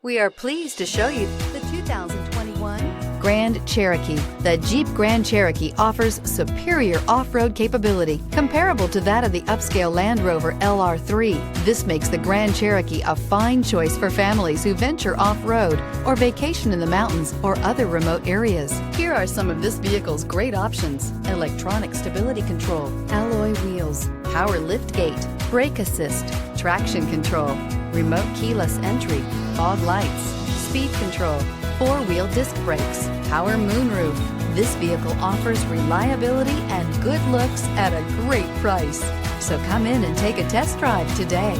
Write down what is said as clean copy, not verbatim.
We are pleased to show you the 2021 Grand Cherokee. The Jeep Grand Cherokee offers superior off-road capability comparable to that of the upscale Land Rover LR3. This makes the Grand Cherokee a fine choice for families who venture off-road or vacation in the mountains or other remote areas. Here are some of this vehicle's great options: electronic stability control, alloy wheels, power liftgate, brake assist, traction control, remote keyless entry, fog lights, speed control, four-wheel disc brakes, power moonroof. This vehicle offers reliability and good looks at a great price. So come in and take a test drive today.